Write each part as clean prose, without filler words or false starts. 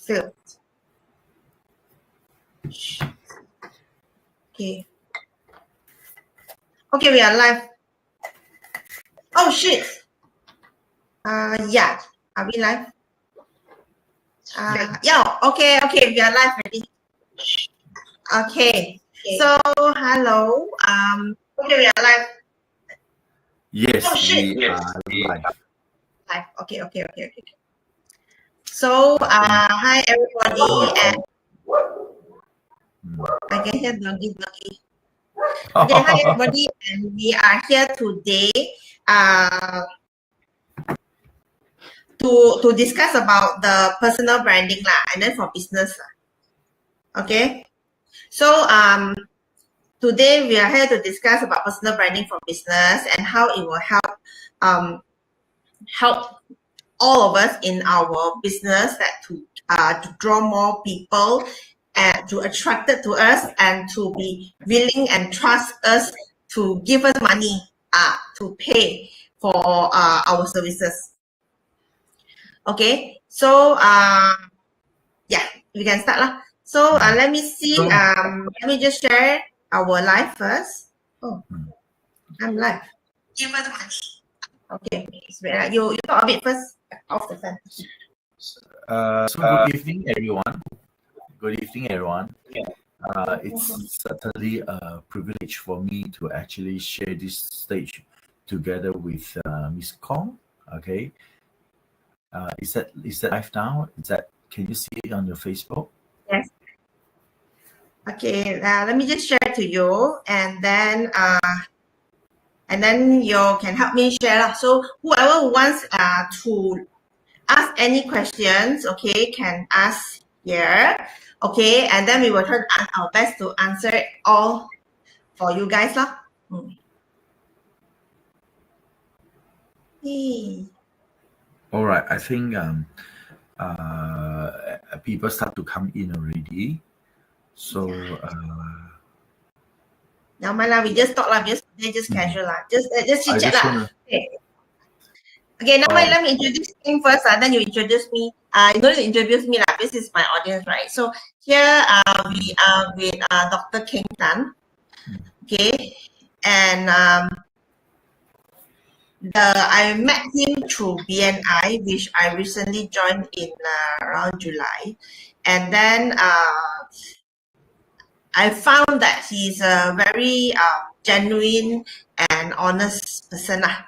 Failed. Okay. Okay, we are live. Oh shit. Yeah. Are we live? Yeah. Okay. We are live already. Okay. So hello. Okay, we are live. Yes, Oh shit. we are live. Live. Okay. So hi everybody, and I can hear doggy. Okay, hi everybody, and we are here today to discuss about the personal branding lah, and then for business lah. Okay, so today we are here to discuss about personal branding for business and how it will help all of us in our business that to draw more people and to attract it to us and to be willing and trust us to give us money to pay for our services. Okay, so yeah, we can start lah. So let me see. Let me just share our live first. Oh, I'm live. Give us money. Okay, you talk a bit first. Off the fan. So good evening, everyone. It's certainly a privilege for me to actually share this stage together with Miss Kong. Okay, is that live now? Can you see it on your Facebook? Yes. Okay, let me just share to you, and then you can help me share. So whoever wants to ask any questions, okay, can ask here. Okay, and then we will try our best to answer it all for you guys lah. Hey. All right, I think people start to come in already. So now, we just talk lah, just casual lah, just chit chat lah. Okay, now let me introduce him first, and then you introduce me. You don't need to introduce me lah. This is my audience, right? So here we are with Dr. King Tan. Okay, and I met him through BNI, which I recently joined in around July, and then I found that he's a very genuine and honest person lah.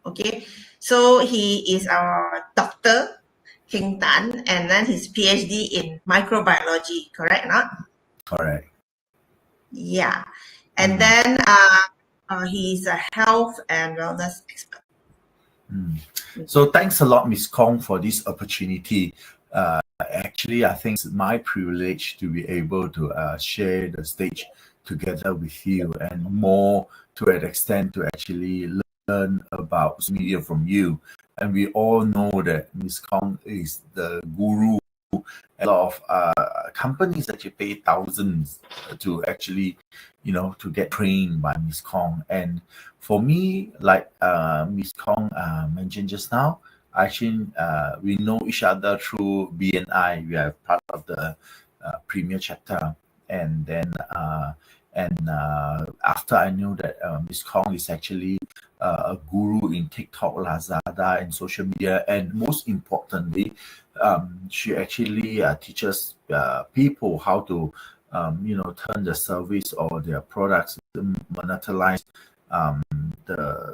Okay, so he is our Dr. King Tan, and then his PhD in microbiology, correct or not? Correct. Yeah, and then he's a health and wellness expert. So thanks a lot, Miss Kong, for this opportunity. Actually, I think it's my privilege to be able to share the stage together with you, and more to an extent to actually learn about social media from you. And we all know that Miss Kong is the guru. A lot of companies actually pay thousands to actually, to get trained by Miss Kong. And for me, like Miss Kong mentioned just now, actually we know each other through BNI. We are part of the Premier chapter, and then after I knew that Miss Kong is actually a guru in TikTok, Lazada, and social media, and most importantly, she actually teaches people how to turn the service or their products to monetize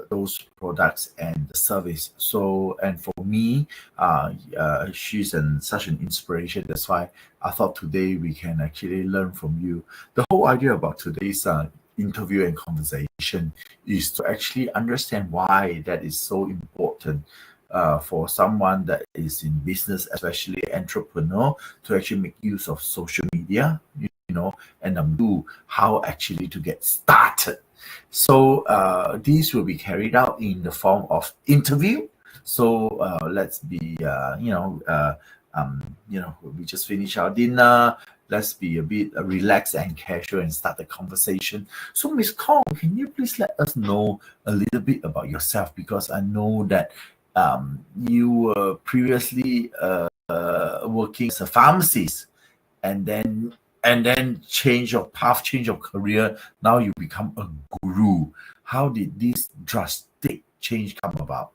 those products and the service. So, and for me, she's such an inspiration. That's why I thought today we can actually learn from you. The whole idea about today's interview and conversation is to actually understand why that is so important for someone that is in business, especially entrepreneur, to actually make use of social media, and do how actually to get started. So these will be carried out in the form of interview. So let's be, we just finished our dinner. Let's be a bit relaxed and casual and start the conversation. So, Miss Kong, can you please let us know a little bit about yourself? Because I know that you were previously working as a pharmacist, and then change your path, change your career. Now you become a guru. How did this drastic change come about?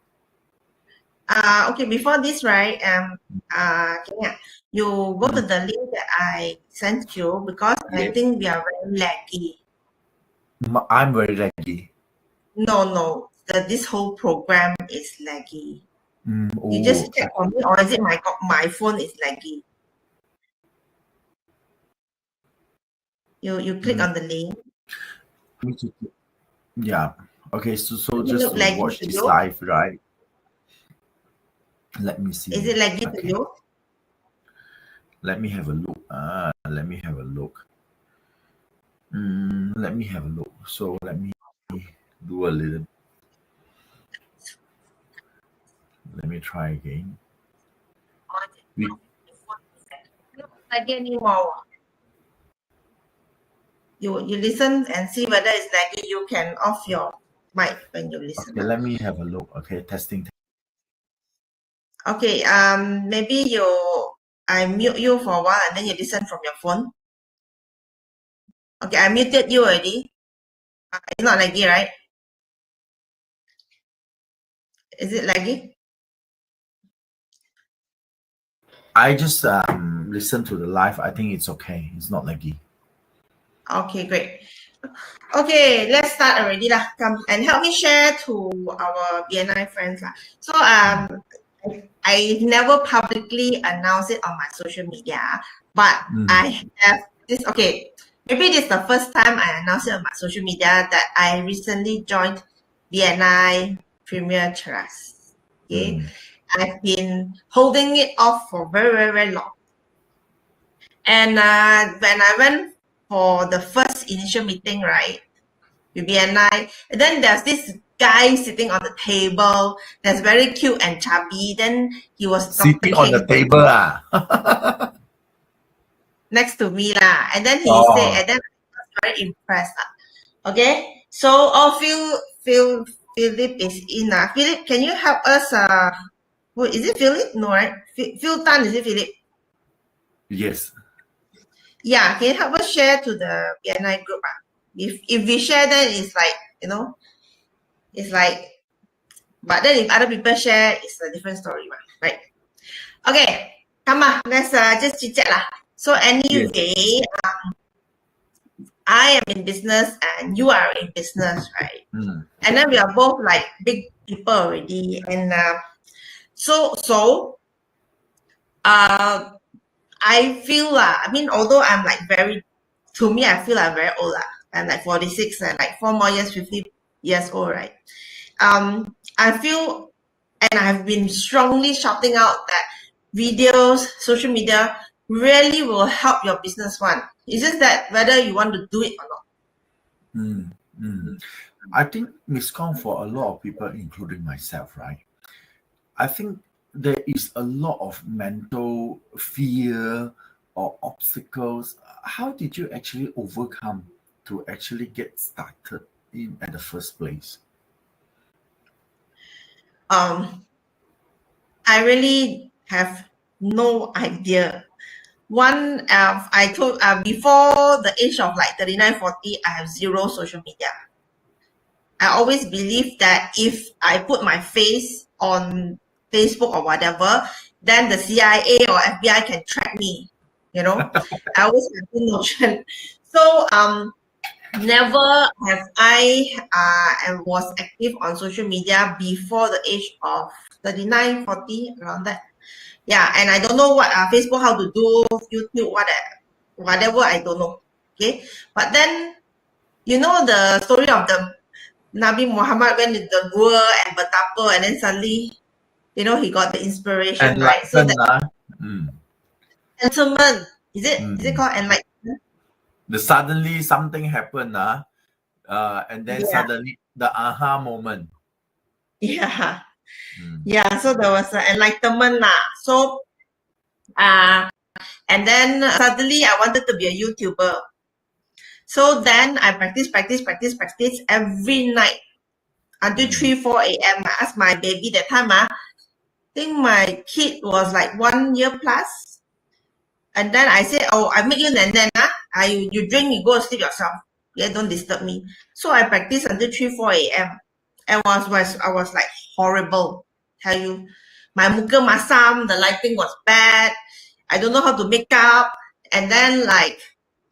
Okay, before this, right, Kenya, you go to the link that I sent you because I Yeah. think we are very laggy. I'm very laggy. No, this whole program is laggy. You Oh, just check for me, or is it my phone is laggy? You click on the link. yeah. Okay, so Does it just look to laggy watch to this you? live, right? Let me see. Is it laggy to Okay. you? Let me have a look. Let me have a look. Let me have a look. So let me do a little. Let me try again. Or is it We- your phone is laggy? Not laggy anymore. You listen and see whether it's laggy. You can off your mic when you listen. Okay, let me have a look. Okay, testing. Okay, maybe I mute you for a while and then you listen from your phone. Okay, I muted you already. It's not laggy, right? Is it laggy? I just listened to the live. I think it's okay. It's not laggy. Okay, great. Okay, let's start already lah. Come and help me share to our BNI friends lah. So I never publicly announce it on my social media, but I have this. Okay, maybe this is the first time I announce it on my social media that I recently joined BNI Premier Trust. Okay, I've been holding it off for very, very, very long. And when I went for the first initial meeting, right, with BNI, and then there's this guy sitting on the table that's very cute and chubby. Then he was Sitting on the table, next to me lah. And then he Oh. said, and then I was very impressed. Okay, so Philip is in. Philip, can you help us? Who is it? Philip? No, right? Phil Tan, is it Philip? Yes. Yeah, can you help us share to the BNI group? If we share, then it's like, it's like, but then if other people share, it's a different story, right? Okay, come on, let's just chit chat lah. So anyway, I am in business and you are in business, right? And then we are both like big people already, and I feel I mean, although I'm like to me, I feel I'm very old I'm like 46 and like 4 more years, 50 years old, right? I feel, and I've been strongly shouting out that videos, social media really will help your business one. It's just that whether you want to do it or not. I think, Miss Kong, for a lot of people, including myself, right? I think there is a lot of mental fear or obstacles. How did you actually overcome to actually get started at the first place? I really have no idea. One, I told before the age of like 39, 40, I have zero social media. I always believe that if I put my face on Facebook or whatever, then the CIA or FBI can track me. I always have the notion. So never have I was active on social media before the age of 39, 40, around that. Yeah, and I don't know what Facebook, how to do, YouTube, whatever, I don't know. Okay, but then the story of the Nabi Muhammad went to the Gua and Betapa, and then suddenly, he got the inspiration, right? So that enlightenment, is it called enlightenment? Suddenly something happened, and then suddenly the aha moment. Yeah. Yeah, so there was an enlightenment So, and then suddenly I wanted to be a YouTuber. So then I practice every night until 3, 4 a.m. I asked my baby that time, I think my kid was like 1 year plus. And then I said, oh, I make you then, you drink, you go to sleep yourself. Yeah, don't disturb me. So I practiced until 3, 4 a.m. And I was like horrible. Tell you, my muka masam, the lighting was bad. I don't know how to make up. And then like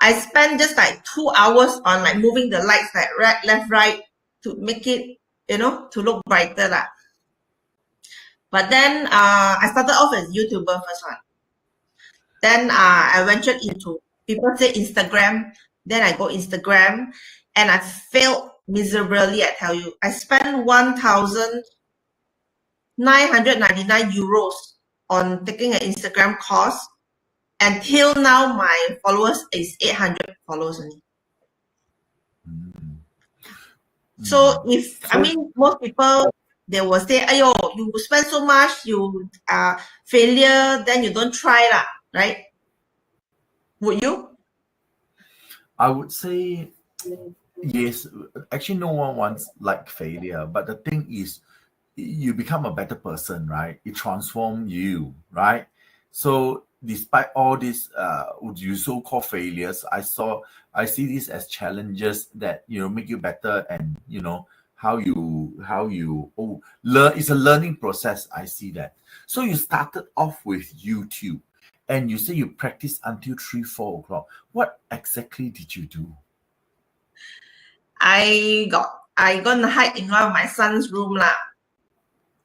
I spent just like 2 hours on like moving the lights like right, left, right to make it, to look brighter lah. But then I started off as YouTuber first one. Then I ventured into, people say Instagram. Then I go Instagram and I failed miserably, I tell you. I spent 1,999 euros on taking an Instagram course. Until now, my followers is 800 followers only. So most people, they will say, ayo, you spend so much, you failure, then you don't try lah, right? Would you? I would say yes. Actually, no one wants like failure, but the thing is, you become a better person, right? It transforms you, right? So despite all these you so-called failures, I see this as challenges that make you better, and how you learn. It's a learning process. I see that. So you started off with YouTube, and you say you practice until 3, 4 o'clock. What exactly did you do? I gonna hide in one of my son's room lah.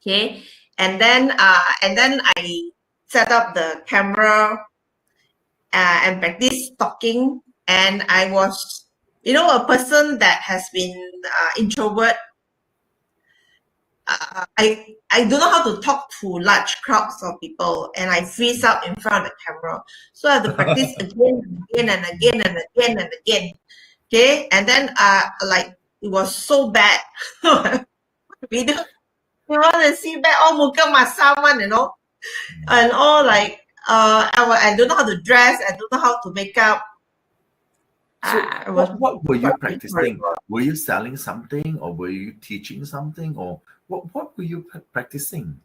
Okay, and then I set up the camera and practice talking. And I was, a person that has been introvert. I don't know how to talk to large crowds of people, and I freeze up in front of the camera. So I have to practice again and again and again and again and again. Okay, and then like it was so bad. We want to see back all muka masam one, and all like I don't know how to dress. I don't know how to make up. So what were you practicing? Were you selling something, or were you teaching something, or what were you practicing?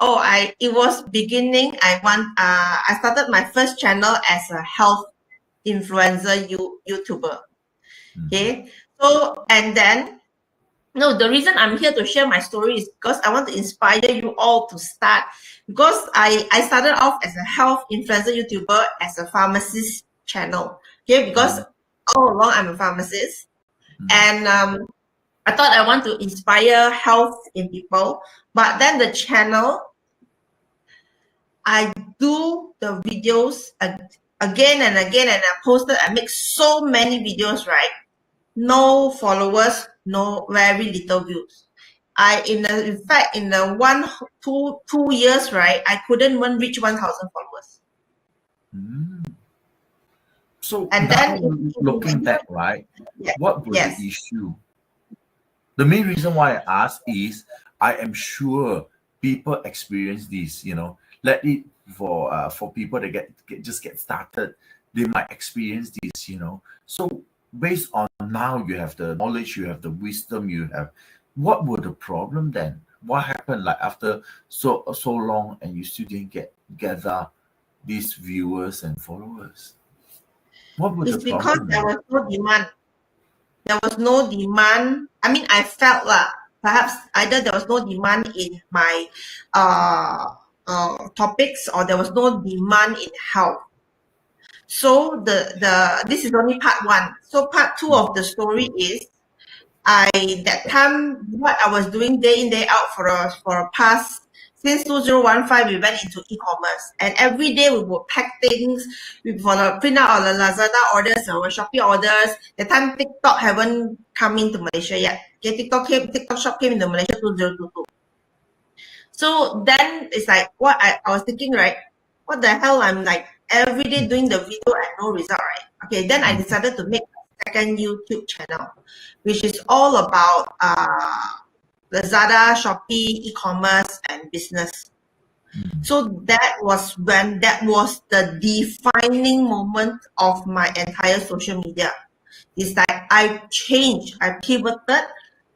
Oh, it was beginning. I started my first channel as a health influencer YouTuber. Okay, so and then the reason I'm here to share my story is because I want to inspire you all to start. Because I started off as a health influencer YouTuber as a pharmacist channel. Okay, because all along I'm a pharmacist, and I thought I want to inspire health in people. But then the channel, I do the videos again and again, and I make so many videos, right? No followers, no, very little views. In fact, in the 2 years, right, I couldn't even reach 1,000 followers. So and then looking back, right, what was the issue? The main reason why I ask is I am sure people experience this, let it for people to get started, they might experience this, So based on now you have the knowledge, you have the wisdom, what were the problem then? What happened like after so long and you still didn't gather these viewers and followers? What was the problem? Because there was no demand. There was no demand. I felt like perhaps either there was no demand in my topics, or there was no demand in health. So this is only part 1. So part 2 of the story is that time what I was doing day in day out for a past. Since 2015, we went into e-commerce, and every day we would pack things. We print out all the Lazada orders, our Shopee orders. The time TikTok haven't come into Malaysia yet. Okay, TikTok Shop came into Malaysia 2022. So then it's like what I was thinking, right? What the hell? I'm like every day doing the video and no result, right? Okay, then I decided to make a second YouTube channel, which is all about Lazada, Shopee, e-commerce, and business. So that was the defining moment of my entire social media. It's like I changed, I pivoted,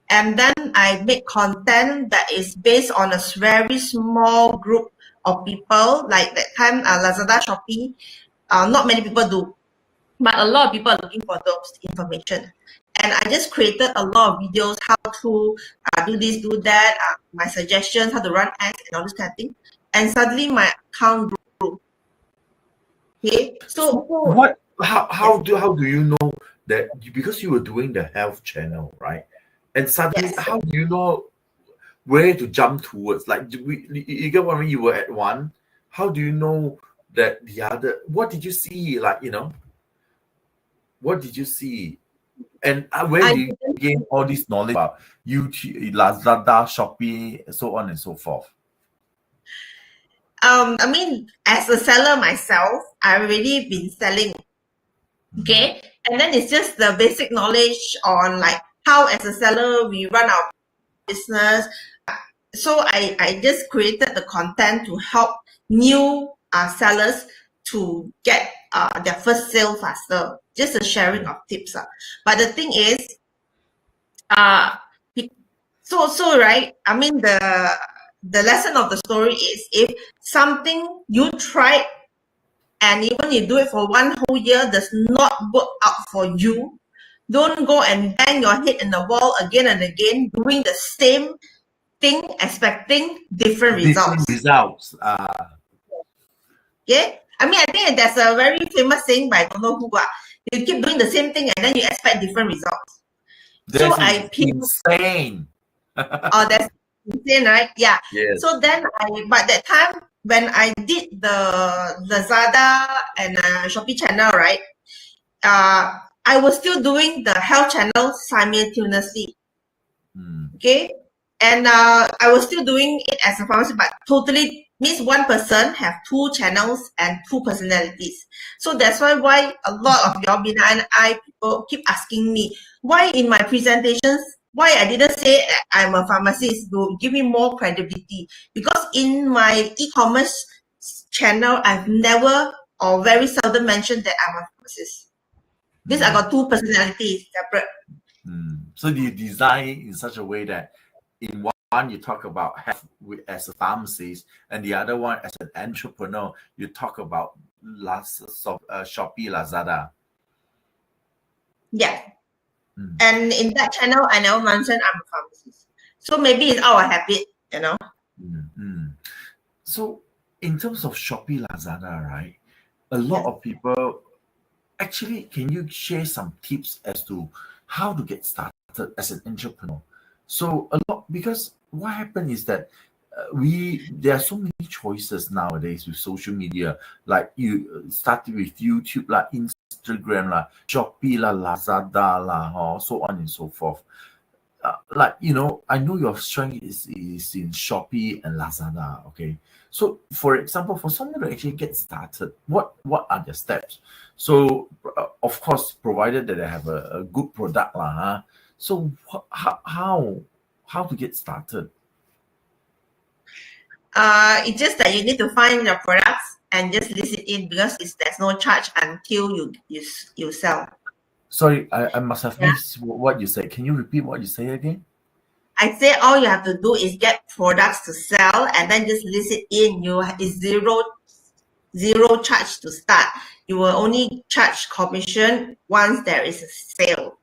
and then I make content that is based on a very small group of people. Like that time, Lazada, Shopee, not many people do, but a lot of people are looking for those information. And I just created a lot of videos how to do this, do that, my suggestions, how to run ads and all this kind of thing. And suddenly my account grew. Okay, so How do you know that because you were doing the health channel, right? And suddenly, yes. how do you know where to jump towards? Like, you get what I mean? You were at one. How do you know that the other? What did you see? Like, what did you see? And where I do you gain all this knowledge about YouTube, Lazada, Shopee, so on and so forth? I mean, as a seller myself, I already been selling. Okay, and then it's just the basic knowledge on like how as a seller we run our business. So I just created the content to help new sellers to get their first sale faster. Just a sharing of tips. But the thing is, uh, so right. I mean the lesson of the story is if something you tried and even you do it for 1 whole year does not work out for you, don't go and bang your head in the wall again and again doing the same thing expecting different Different results. results. Okay, I mean, I think that's a very famous saying by I don't know who. You keep doing the same thing and then you expect different results. So This is I picked. insane. Oh, that's insane, right? Yeah. Yes. So then but that time when I did the Lazada and Shopee channel, right? I was still doing the health channel simultaneously. Okay, and I was still doing it as a pharmacy, but totally means one person have two channels and two personalities. So that's why a lot of your Bina and I people keep asking me why in my presentations why I didn't say I'm a pharmacist to give me more credibility, because in my e-commerce channel I've never or very seldom mentioned that I'm a pharmacist. Because I got two personalities separate. So you design in such a way that in one you talk about health as a pharmacist, and the other one as an entrepreneur you talk about Shopee, Lazada. Yeah. And in that channel, I never mentioned I'm a pharmacist. So maybe it's our habit, So in terms of Shopee, Lazada, right? A lot of people actually, can you share some tips as to how to get started as an entrepreneur? So a lot, because what happened is that there are so many choices nowadays with social media. Like you started with YouTube, like Instagram, like Shopee, like Lazada, so on and so forth. I know your strength is in Shopee and Lazada. Okay, so for example, for someone to actually get started, what are the steps? So of course, provided that they have a good product, So how to get started? It's just that you need to find your products and just list it in, because there's no charge until you sell. Sorry, I must have missed what you said. Can you repeat what you say again? I say all you have to do is get products to sell and then just list it in. It's zero charge to start. You will only charge commission once there is a sale.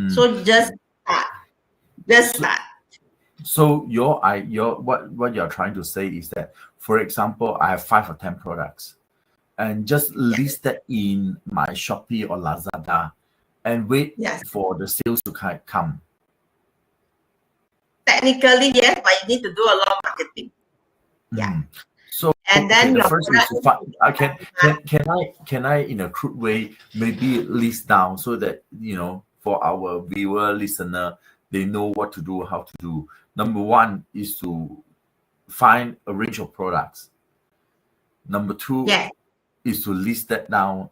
So just start. Just start. So what you're trying to say is that, for example, I have 5 or 10 products, and just list that in my Shopee or Lazada, and wait for the sales to come. Technically, yes, but you need to do a lot of marketing. Yeah. So and then the first is to find. Can I in a crude way maybe list down so that for our viewer listener, they know what to do, how to do. Number 1 is to find a range of products. Number 2 is to list that down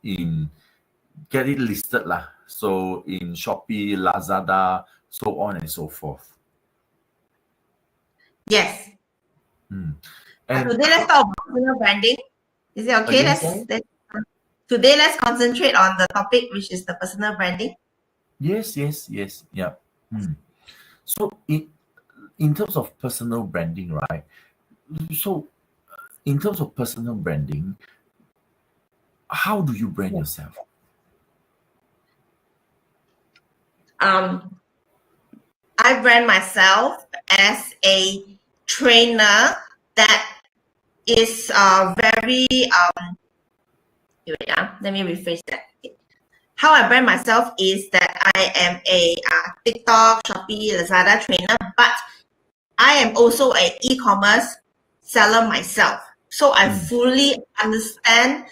get it listed so in Shopee, Lazada, so on and so forth. Yes. And today let's talk about personal branding. Is it okay? Today let's concentrate on the topic, which is the personal branding. Yes. Yeah. So in terms of personal branding, right? So in terms of personal branding, how do you brand yourself? I brand myself as a trainer that is very let me rephrase that. How I brand myself is that I am a TikTok, Shopee, Lazada trainer, but I am also an e-commerce seller myself. So I fully understand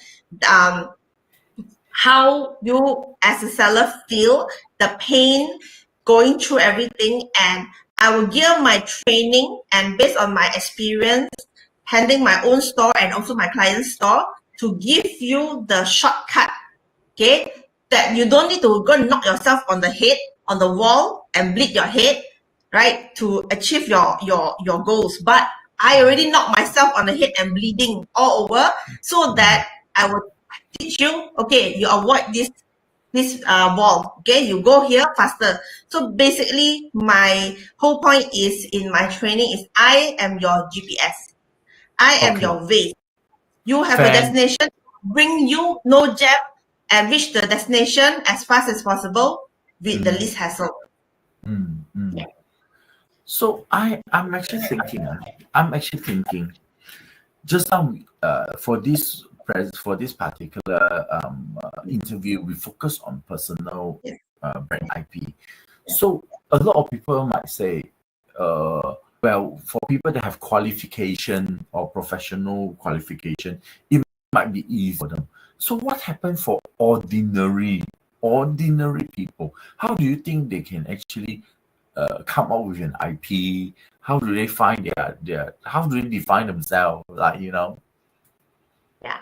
how you as a seller feel, the pain going through everything, and I will give my training and based on my experience handling my own store and also my client's store to give you the shortcut, okay, that you don't need to go and knock yourself on the head, on the wall and bleed your head, right, to achieve your goals. But I already knocked myself on the head and bleeding all over so that I will teach you, okay, you avoid this wall, okay, you go here faster. So basically my whole point is in my training is I am your GPS. I am Okay. your way. You have a destination, bring you no jam and reach the destination as fast as possible with the least hassle. Yeah. So I'm actually thinking just now for this particular interview, we focus on personal brand IP. So a lot of people might say, well, for people that have qualification or professional qualification, it might be easy for them. So what happened for ordinary people? How do you think they can actually come up with an IP? How do they find how do they define themselves? Like, Yeah.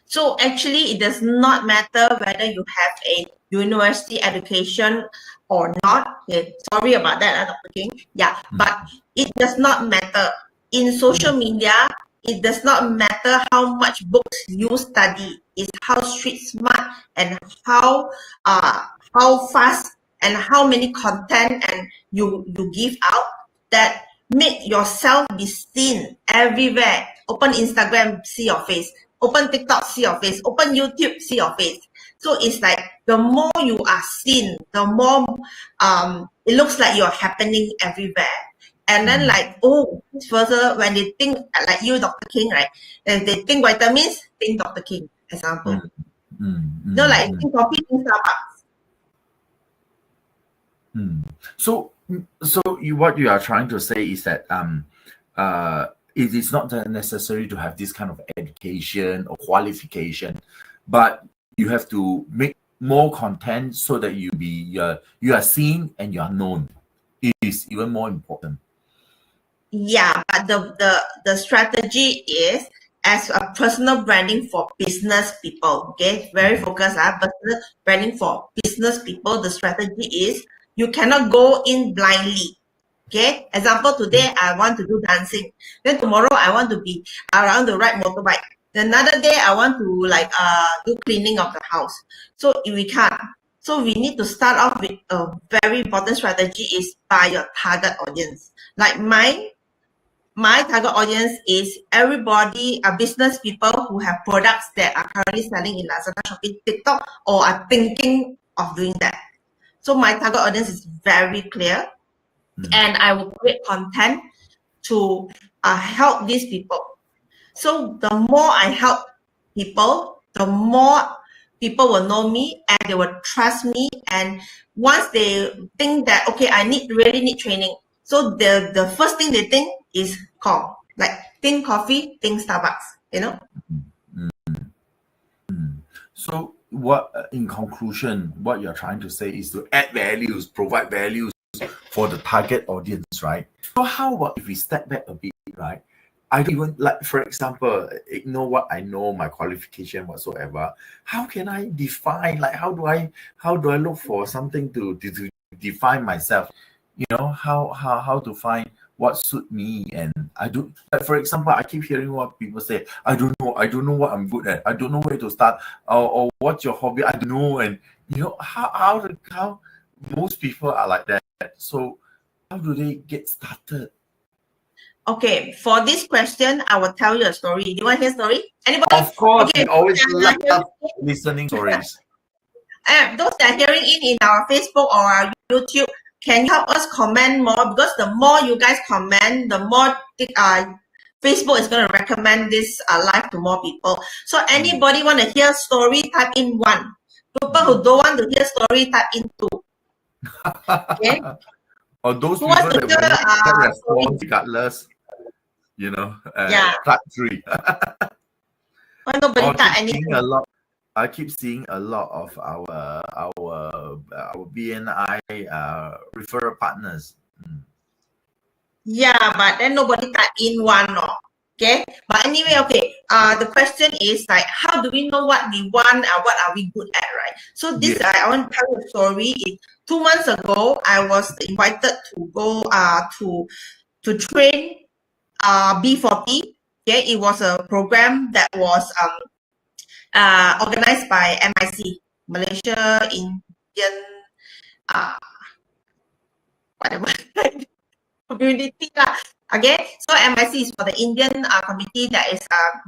So actually, it does not matter whether you have a university education or not. Okay, sorry about that, Dr. King. Yeah, but it does not matter. In social media, it does not matter how much books you study. It's how street smart and how fast and how many content and you give out that make yourself be seen everywhere. Open Instagram, see your face. Open TikTok, see your face. Open YouTube, see your face. So it's like the more you are seen, the more it looks like you're happening everywhere. And then like, oh, further when they think like you, Dr. King, right? And they think vitamins, think Dr. King, example. Like think coffee, think Starbucks. So what you are trying to say is that it is not necessary to have this kind of education or qualification, but you have to make more content so that you are seen and you are known. It is even more important. Yeah, but the strategy is as a personal branding for business people. Okay, very focused. Personal branding for business people. The strategy is you cannot go in blindly. Okay, example, today I want to do dancing. Then tomorrow I want to be around to ride motorbike. Another day I want to like do cleaning of the house. So we can't. So we need to start off with a very important strategy is by your target audience. Like my target audience is everybody, business people who have products that are currently selling in Lazada, Shopee, TikTok, or are thinking of doing that. So my target audience is very clear, and I will create content to help these people. So the more I help people, the more people will know me and they will trust me. And once they think that, okay, I really need training. So the first thing they think is call. Like think coffee, think Starbucks. So what, in conclusion, what you're trying to say is to add values, provide values for the target audience, right? So how about if we step back a bit, right? I don't even, like, for example, ignore what I know, my qualification whatsoever. How can I define, like, how do I look for something to define myself? How to find what suit me. And I do, like, for example, I keep hearing what people say, I don't know what I'm good at, I don't know where to start, or what's your hobby, I don't know. And how most people are like that. So how do they get started? Okay, for this question, I will tell you a story. Do you want to hear a story? Anybody? Of course, Okay, we always those love listening stories. that are hearing in our Facebook or our YouTube, can you help us comment more? Because the more you guys comment, the more Facebook is going to recommend this live to more people. So anybody want to hear story, type in 1. People who don't want to hear story, type in 2. Okay. Or those Who people wants to that will not hear response regardless, Yeah. type 3. Why nobody type anything? I keep seeing a lot of our BNI referral partners. Yeah, but then nobody type in 1, no. Okay, but anyway, okay. The question is like, how do we know what we want and what are we good at, right? So this, Yes. I want to tell you a story. 2 months ago, I was invited to go to train B40. Okay, it was a program that was organized by MIC, Malaysia Indian whatever community lah. Okay, so MIC is for the Indian community that is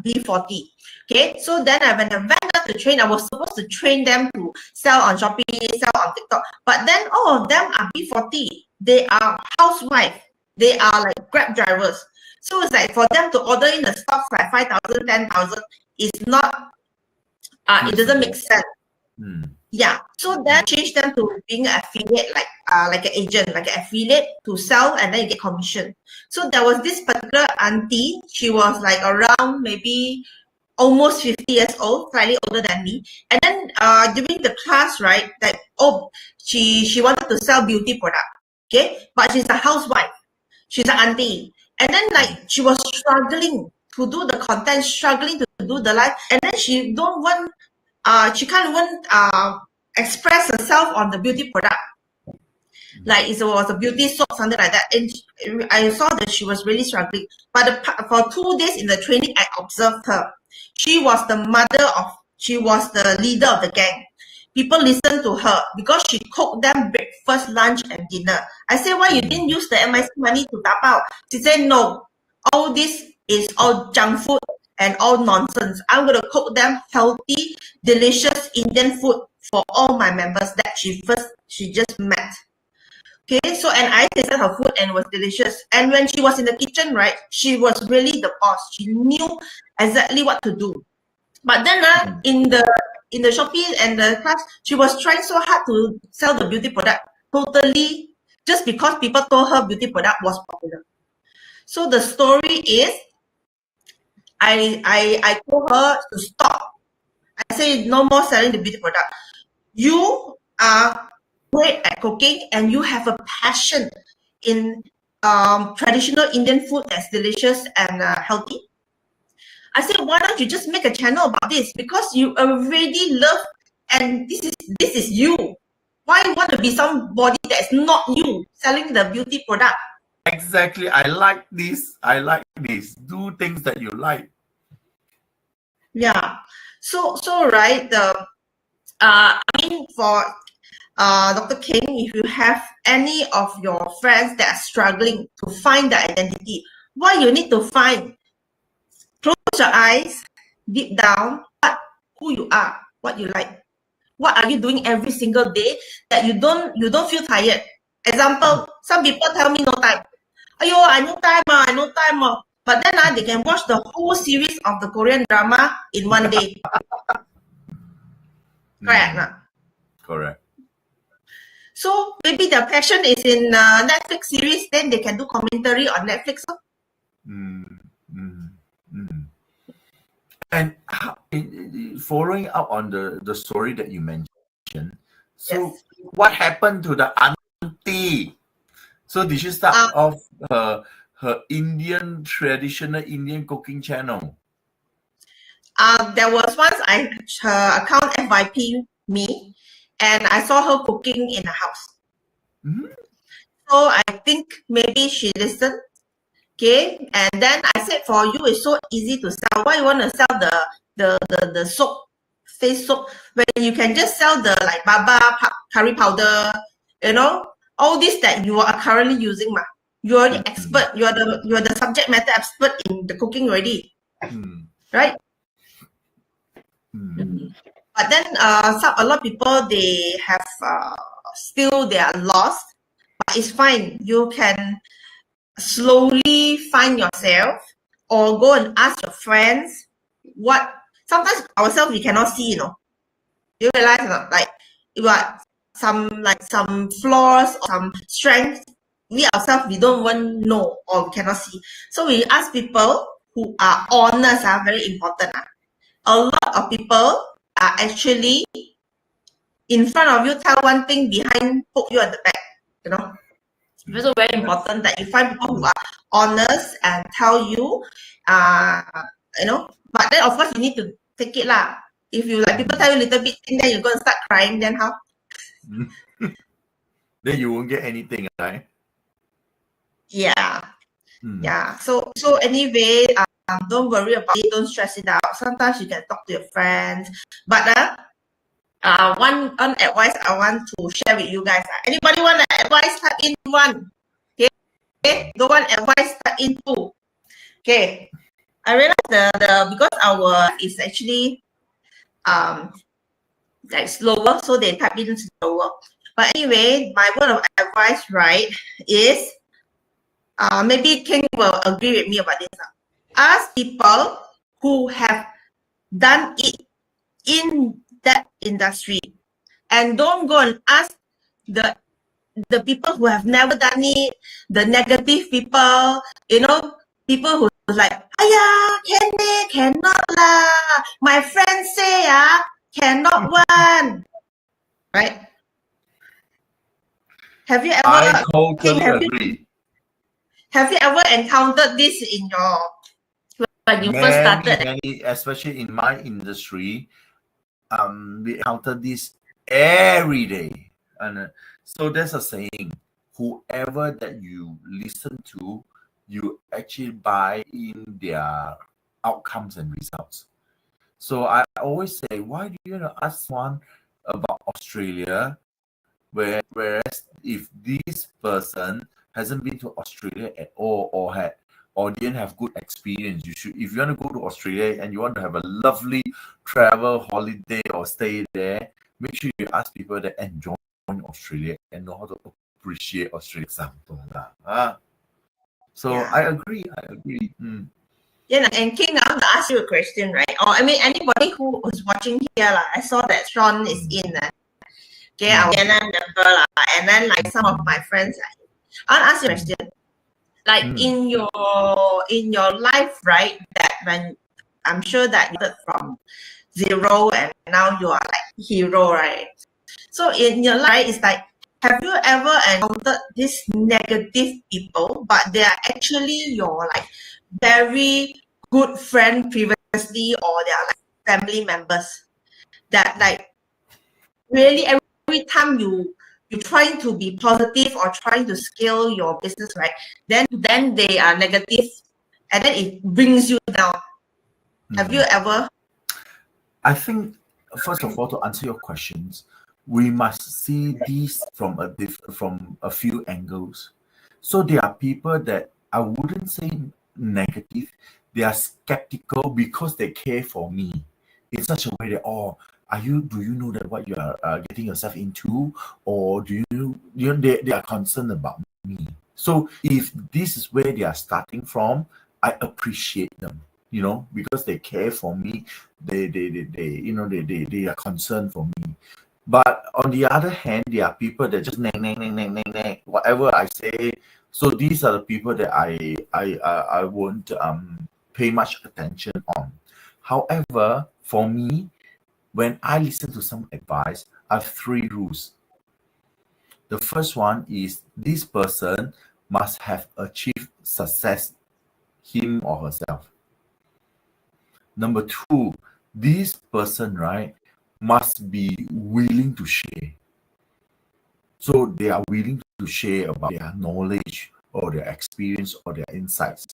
B40. Okay, so then when I went out to train, I was supposed to train them to sell on Shopee, sell on TikTok. But then all of them are B40. They are housewife. They are like Grab drivers. So it's like for them to order in the stocks like 5,000, 10,000 is not, it doesn't make sense. Yeah, so then change them to being an affiliate, like an agent, like an affiliate to sell, and then you get commission. So there was this particular auntie. She was like around maybe almost 50 years old, slightly older than me. And then during the class, right, like she wanted to sell beauty product, okay, but she's a housewife. She's an auntie, and then like she was struggling to do the content, struggling to do the live, and then she can't even express herself on the beauty product. Like it was a beauty soap, something like that. And I saw that she was really struggling. But for 2 days in the training, I observed her. She was the leader of the gang. People listened to her because she cooked them breakfast, lunch, and dinner. I said, why you didn't use the MIC money to tap out? She said, no, all this is all junk food and all nonsense. I'm going to cook them healthy, delicious Indian food for all my members that she just met. Okay, so and I tasted her food and it was delicious. And when she was in the kitchen, right, she was really the boss. She knew exactly what to do. But then in the Shopee and the class, she was trying so hard to sell the beauty product totally just because people told her beauty product was popular. So the story is, I told her to stop. I say no more selling the beauty product. You are great at cooking and you have a passion in traditional Indian food that's delicious and healthy. I said, why don't you just make a channel about this? Because you already love, and this is you. Why you want to be somebody that is not you selling the beauty product? Exactly. I like this. Do things that you like. Yeah. So right, I mean, for Dr. King, if you have any of your friends that are struggling to find their identity, what you need to find, close your eyes, deep down, who you are, what you like. What are you doing every single day that you don't feel tired? Example, some people tell me no time. Ayo, I no time. But then they can watch the whole series of the Korean drama in one day. Correct. Correct. So maybe their passion is in Netflix series, then they can do commentary on Netflix. And following up on the story that you mentioned, so Yes. What happened to the auntie? So did she start off her traditional Indian cooking channel? There was once her account FYP me, and I saw her cooking in a house. So I think maybe she listened. Okay, and then I said, for you, it's so easy to sell. Why you want to sell the soap, face soap, when you can just sell the like Baba curry powder, all this that you are currently using, You're the expert. You're the subject matter expert in the cooking already, right? But then a lot of people, they have still they are lost, but it's fine. You can slowly find yourself, or go and ask your friends what. Sometimes ourselves we cannot see, you realize or not? Like you got some flaws or some strengths. We ourselves we don't even know or we cannot see. So we ask people who are honest, are very important. A lot of people are actually in front of you tell one thing, behind poke you at the back. It's also very important that you find people who are honest and tell you, but then of course you need to take it lah. If you like people tell you a little bit thing, then you're going to start crying, then how? Then you won't get anything, right? Yeah. Yeah. So anyway, don't worry about it, don't stress it out. Sometimes you can talk to your friends. But one advice I want to share with you guys. Anybody want advice? Type in one. Okay. Don't want advice? Type in two. Okay. I realized the because our is actually like slower, so they type in slower. But anyway, my word of advice, right, is maybe King will agree with me about this. Ask people who have done it in that industry, and don't go and ask the people who have never done it, the negative people, people who like, cannot lah. My friend say, cannot one. Right? Have you ever? I totally agree. Have you ever encountered this in your when you first started? Especially in my industry, we encounter this every day, and so there's a saying: whoever that you listen to, you actually buy in their outcomes and results. So I always say, why do you ask one about Australia, whereas if this person hasn't been to Australia at all, or didn't have good experience, you should, if you want to go to Australia and you want to have a lovely travel holiday or stay there, make sure you ask people that enjoy Australia and know how to appreciate Australia. So Yeah. I agree. Yeah, and King, I want to ask you a question, right? Or I mean, anybody who was watching here, I saw that Sean is in. Okay, our Vienna member, and then like some of my friends. I want to ask you a question. Like in your life, right? That when I'm sure that you started from zero and now you are like hero, right? So in your life, it's like, have you ever encountered these negative people, but they are actually your like very good friend previously, or they are like family members that like really every time you trying to be positive or trying to scale your business, right? Then they are negative, and then it brings you down. Have you ever? I think, first of all, to answer your questions, we must see these from a few angles. So there are people that I wouldn't say negative; they are skeptical because they care for me in such a way that, do you know that what you are getting yourself into, or do they are concerned about me. So if this is where they are starting from, I appreciate them, because they care for me. They are concerned for me. But on the other hand, there are people that just nang, whatever I say. So these are the people that I won't pay much attention on. However, for me, when I listen to some advice, I have 3 rules. The first one is this person must have achieved success, him or herself. Number 2, this person, right, must be willing to share. So they are willing to share about their knowledge or their experience or their insights.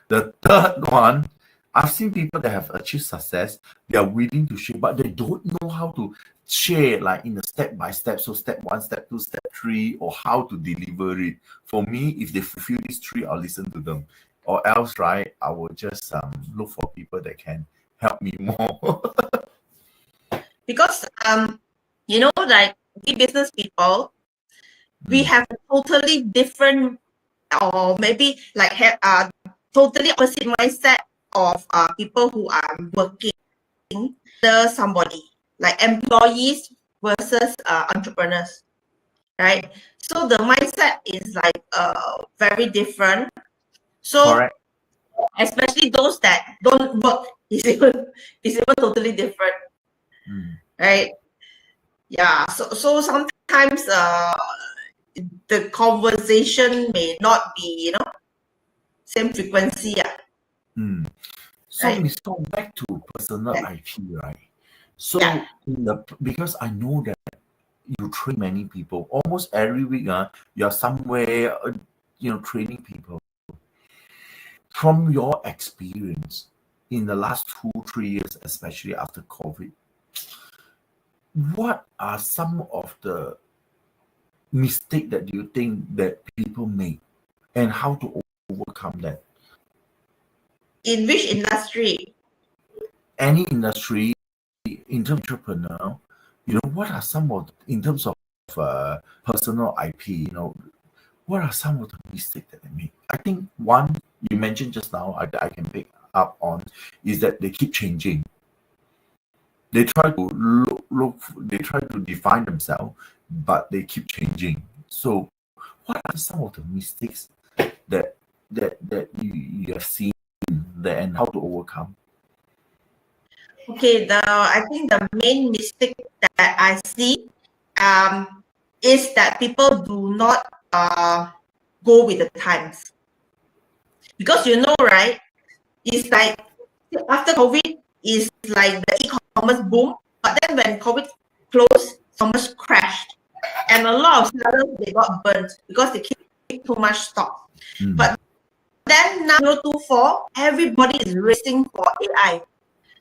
The third one, I've seen people that have achieved success, they are willing to share, but they don't know how to share like in a step by step. So step 1, step 2, step 3, or how to deliver it. For me, if they fulfill these 3, I'll listen to them. Or else, right, I will just look for people that can help me more. Because like we business people, we have a totally different, or maybe like have totally opposite mindset of people who are working under somebody, like employees versus entrepreneurs, right? So the mindset is like very different. So Correct. especially those that don't work is even totally different, right? Yeah. So sometimes the conversation may not be same frequency. So, Right. Miss Kong, back to personal Yeah. IP, right? So, Yeah. because I know that you train many people almost every week, you're somewhere, training people. From your experience in the last 2-3 years, especially after COVID, what are some of the mistakes that you think that people make, and how to overcome that? In which industry? Any industry, in terms of entrepreneur, what are some of, in terms of personal IP, what are some of the mistakes that they make? I think one you mentioned just now, I can pick up on, is that they keep changing. They try to they try to define themselves, but they keep changing. So, what are some of the mistakes that you have seen there, and how to overcome? Okay, I think the main mistake that I see is that people do not go with the times. Because right, it's like after COVID is like the e-commerce boom, but then when COVID closed, e-commerce crashed. And a lot of sellers, they got burnt because they keep too much stock. But then now 2024, everybody is racing for AI.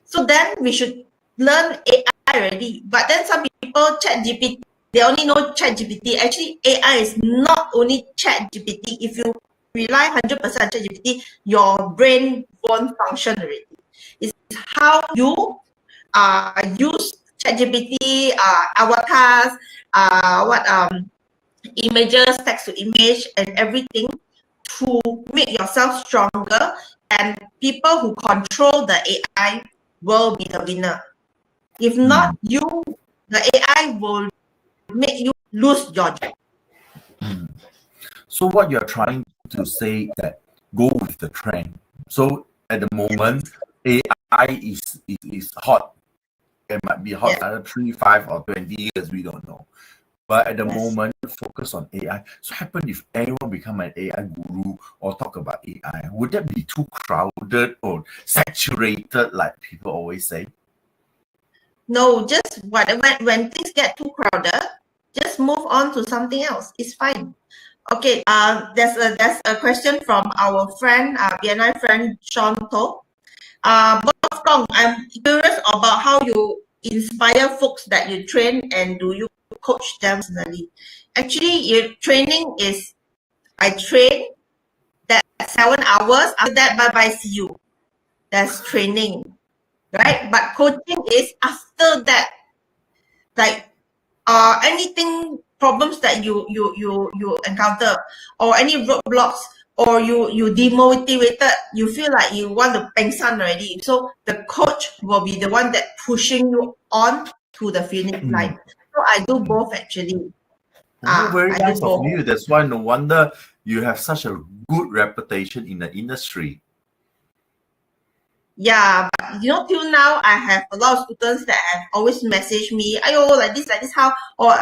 So then we should learn AI already. But then some people, ChatGPT, they only know ChatGPT. Actually, AI is not only ChatGPT. If you rely 100% on ChatGPT, your brain won't function already. It's how you use ChatGPT, avatars, images, text to image, and everything to make yourself stronger. And people who control the AI will be the winner. If not, the AI will make you lose your job. So what you're trying to say that go with the trend. So at the moment, AI is hot. It might be hot another 3, 5, or 20 years, we don't know. But at the moment, focus on AI. So happen if everyone become an AI guru or talk about AI, would that be too crowded or saturated, like people always say? No, just when things get too crowded, just move on to something else. It's fine. Okay, there's a question from our friend, BNI friend Sean To. Boss Kong, I'm curious about how you inspire folks that you train, and do you coach them personally? Actually, your training is, I train that 7 hours. After that, bye-bye, see you. That's training, right? But coaching is after that, like anything problems that you encounter, or any roadblocks, or you demotivated, you feel like you want to pengsan already. So the coach will be the one that pushing you on to the finish line. So I do both actually. Very I nice do of both. you. That's why no wonder you have such a good reputation in the industry. Yeah, but till now I have a lot of students that have always messaged me, ayo, like this, how, or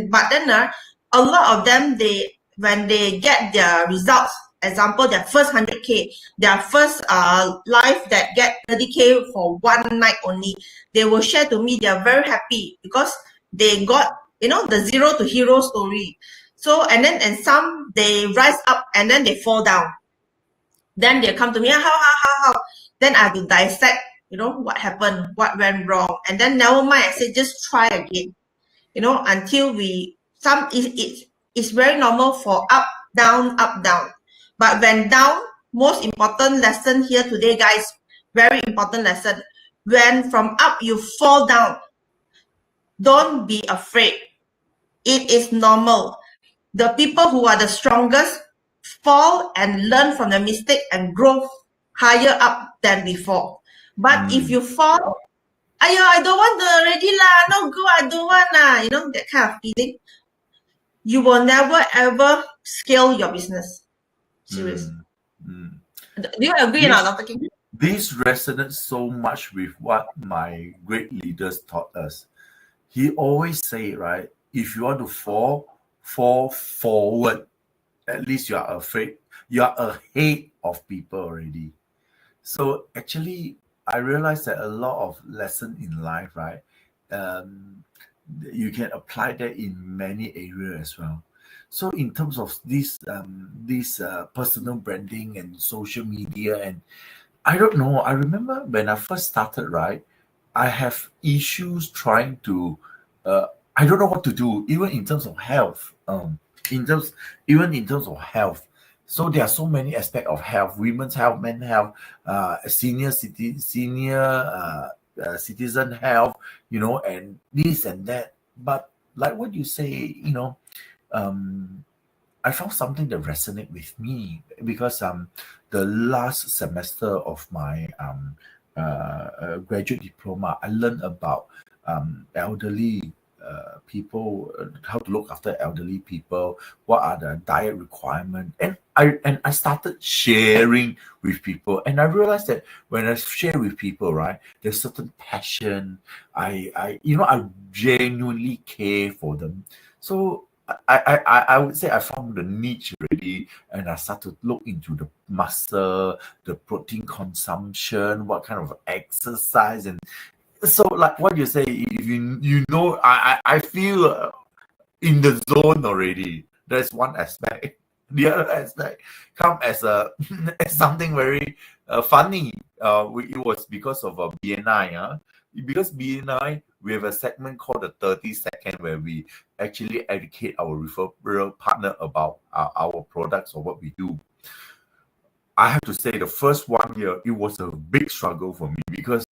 but then a lot of them, when they get their results, example, their first 100K, their first live that get 30K for one night only, they will share to me. They are very happy because they got the zero to hero story. So and some they rise up and then they fall down. Then they come to me, how. Then I have to dissect, what happened, what went wrong. And then never mind, I said, just try again, until it's very normal for up, down, up, down. But when down, most important lesson here today, guys, very important lesson. When from up you fall down, don't be afraid. It is normal. The people who are the strongest fall and learn from the mistake and grow higher up than before. But if you fall, I don't want already lah, no good, I don't want lah, that kind of feeling, you will never ever scale your business. Serious. Do you agree or not, Dr. King? This resonates so much with what my great leaders taught us. He always say, right, if you want to fall forward. At least you are afraid. You are ahead of people already. So actually, I realized that a lot of lesson in life, right? You can apply that in many areas as well. So in terms of this personal branding and social media, and I don't know. I remember when I first started, right? I have issues trying to. I don't know what to do, even in terms of health. Even in terms of health. So there are so many aspects of health: women's health, men's health, senior citizen health, and this and that. But like what you say, I found something that resonated with me because the last semester of my graduate diploma, I learned about elderly people, how to look after elderly people, what are the diet requirements, and I started sharing with people, and I realized that when I share with people, right, there's certain passion. I genuinely care for them. So I would say I found the niche already, and I started to look into the muscle, the protein consumption, what kind of exercise, and so like what you say, if I feel in the zone already. That's one aspect. The other aspect come as as something very funny. It was because of BNI. Because BNI, we have a segment called the 30-second where we actually educate our referral partner about our products or what we do. I have to say the first 1 year, it was a big struggle for me because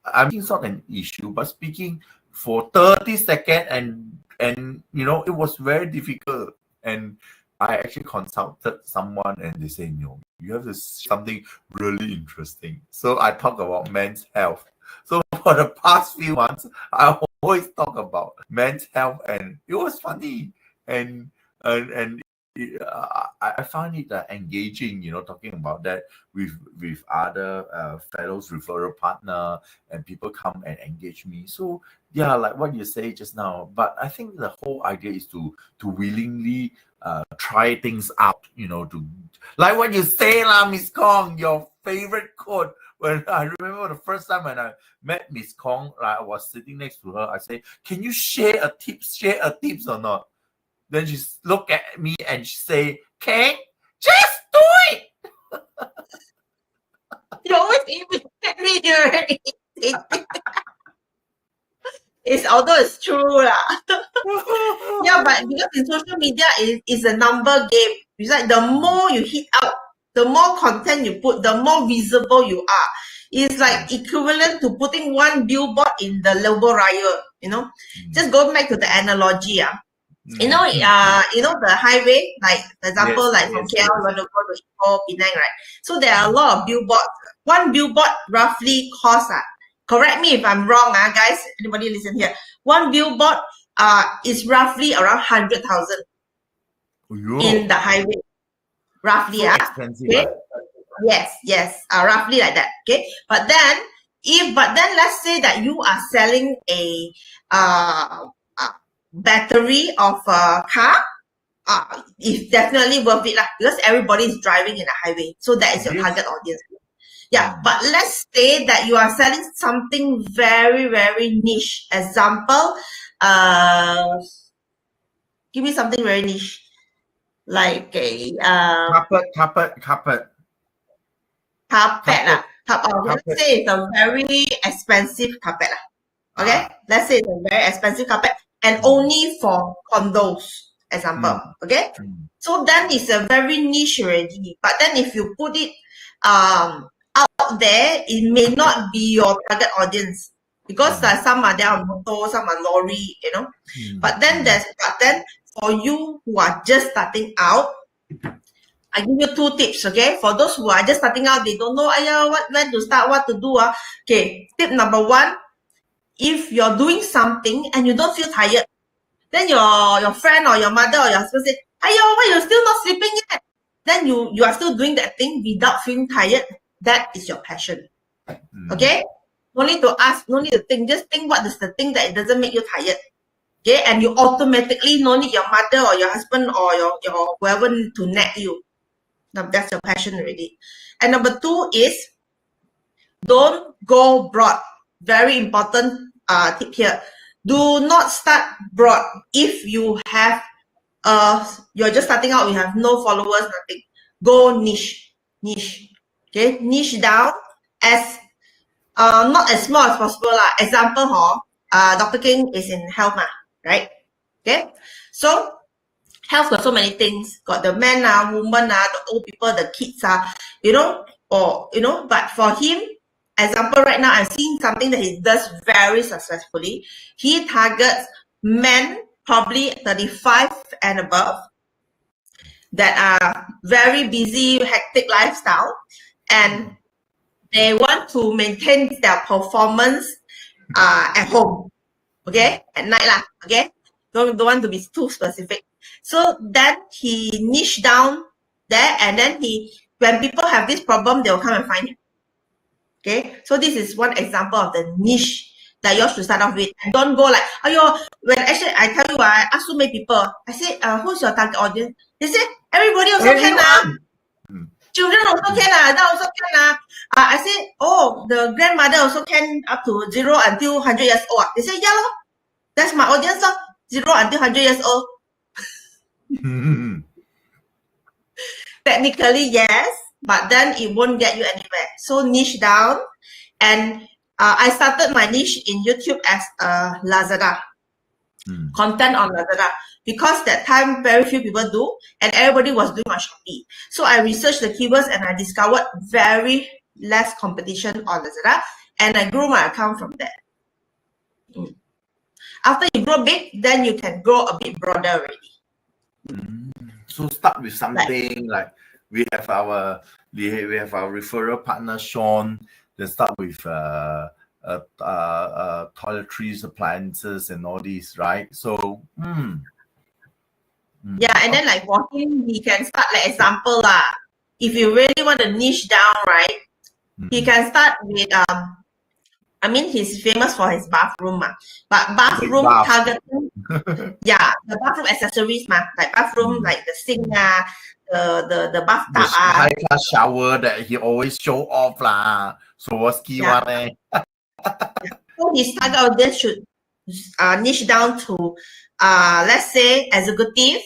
I mean, it's not an issue, but speaking for 30 seconds and it was very difficult. And I actually consulted someone and they say, no, you have to something really interesting. So I talk about men's health. So for the past few months, I always talk about men's health, and it was funny. And I find it engaging, talking about that with other fellows, referral partner, and people come and engage me. So yeah, like what you say just now. But I think the whole idea is to willingly try things out. To like what you say, lah, Miss Kong. Your favorite quote. When I remember the first time when I met Miss Kong, I was sitting next to her. I say, "Can you share a tips or not?" Then she look at me and she say, "Okay, just do it." You always imitate me already. Although it's true lah. Yeah, but because in social media is a number game. It's like the more you hit out, the more content you put, the more visible you are. It's like equivalent to putting one billboard in the Lobo Raya. Just go back to the analogy. The highway, like for example, from KL, you want to go to Ipoh, Penang, right? So there are a lot of billboards. One billboard roughly costs, correct me if I'm wrong, guys. Anybody listen here? One billboard is roughly around 100,000 in the highway. Roughly, so expensive. Okay? Yes, roughly like that. Okay, but then let's say that you are selling a battery of a car, it's definitely worth it because everybody is driving in a highway, so that is your target audience. Yeah, but let's say that you are selling something very, very niche. Example, give me something very niche, like a carpet. carpet. let's say it's a very expensive carpet. Okay, let's say it's a very expensive carpet and only for condos, example. Okay, so then it's a very niche already. But then if you put it out there, it may not be your target audience because some are there on motor, some are lorry, you know. But then for you who are just starting out, I give you 2 tips, okay? For those who are just starting out, they don't know when to start, what to do. Okay, tip number 1, if you're doing something and you don't feel tired, then your friend or your mother or your husband say, why you're still not sleeping yet? Then you are still doing that thing without feeling tired. That is your passion. Okay? No need to ask, no need to think. Just think what is the thing that it doesn't make you tired. Okay? And you automatically no need your mother or your husband or your whoever to nag you. Now that's your passion already. And number 2 is don't go broad. Very important tip here. Do not start broad if you have you're just starting out, you have no followers, nothing. Go niche. Okay, niche down as not as small as possible. Example, Dr. King is in health, right? Okay, so health got so many things. Got the men, women, the old people, the kids, but for him, example, right now I'm seeing something that he does very successfully. He targets men probably 35 and above that are very busy, hectic lifestyle, and they want to maintain their performance at home, okay, at night lah, okay. Don't want to be too specific. So then he niche down there, and then when people have this problem, they will come and find him. Okay, so this is one example of the niche that you should start off with. And don't go like, when actually I tell you, I ask so many people, I say, who's your target audience? They say, everybody also can. Children also can, adult also can. I say, the grandmother also can up to 0 until 100 years old. They say, yeah, that's my audience, 0 until 100 years old. Technically, yes, but then it won't get you anywhere. So niche down. And I started my niche in YouTube as Lazada. Content on Lazada. Because that time very few people do, and everybody was doing on Shopee. So I researched the keywords and I discovered very less competition on Lazada, and I grew my account from there. After you grow big, then you can grow a bit broader already. So start with something like we have our referral partner Sean. They start with toiletries, appliances, and all these, right? So yeah, and then like for him, he can start like example if you really want to niche down, right? He can start with he's famous for his bathroom, but bathroom targeting, yeah, the bathroom accessories, like bathroom, like the sink, the bathtub, the high class shower that he always show off lah. So what's key one? So his target audience should niche down to let's say executive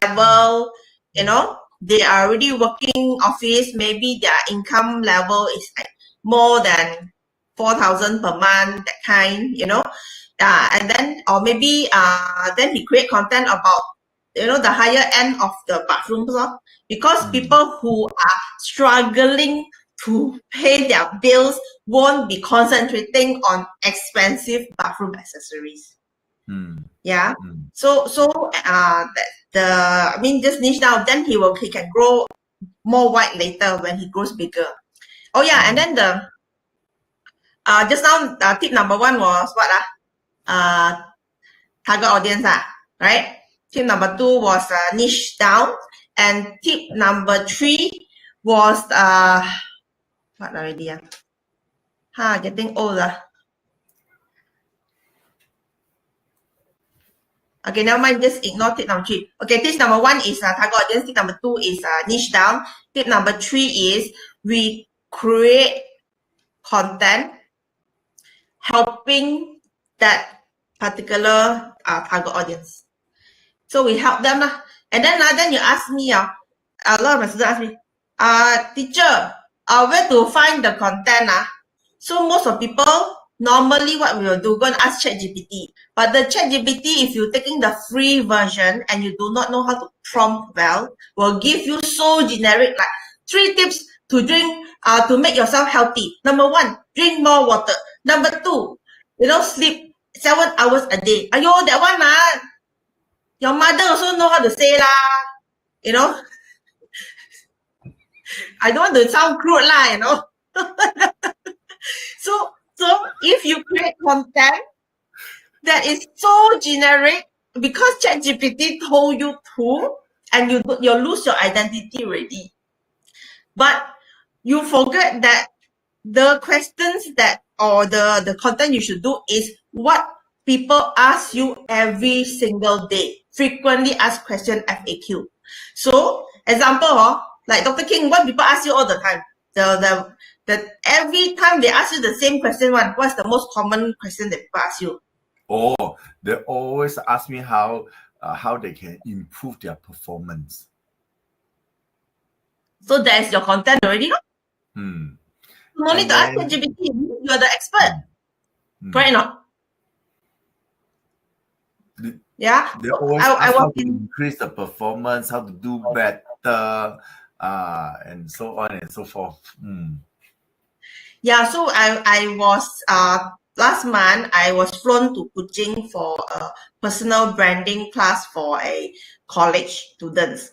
level. They are already working office. Maybe their income level is like more than 4,000 per month, that kind, and then, or maybe then he create content about the higher end of the bathrooms, because people who are struggling to pay their bills won't be concentrating on expensive bathroom accessories. Yeah. So just niche down. Then he can grow more wide later when he grows bigger. Oh yeah, and then the just now tip number 1 was what? Target audience, right? Tip number 2 was niche down, and tip number 3 was what already? Getting older. Okay, never mind, just ignore tip number 3. Okay, tip number 1 is target audience. Tip number 2 is niche down. Tip number 3 is we create content helping that particular target audience. So we help them. And then you ask me, a lot of my students ask me, teacher, where to find the content. So most of people, normally what we will do, go and ask ChatGPT. But the ChatGPT, if you're taking the free version and you do not know how to prompt well, will give you so generic, like 3 tips to drink, to make yourself healthy. Number 1, drink more water. Number 2, sleep 7 hours a day. Ayo, that one, your mother also know how to say lah. I don't want to sound crude lah. So if you create content that is so generic, because ChatGPT told you to, and you lose your identity already. But you forget that the questions or the content you should do is what people ask you every single day. Frequently asked question, FAQ. So example, like Dr. King, what people ask you all the time? Every time they ask you the same question, what's the most common question that people ask you? Oh, they always ask me how they can improve their performance. So that's your content already, no? No need to ask ChatGPT. You are the expert. Right, no? Yeah. They always ask how to increase the performance, how to do better, and so on and so forth. Yeah, so I was last month I was flown to Kuching for a personal branding class for a college students.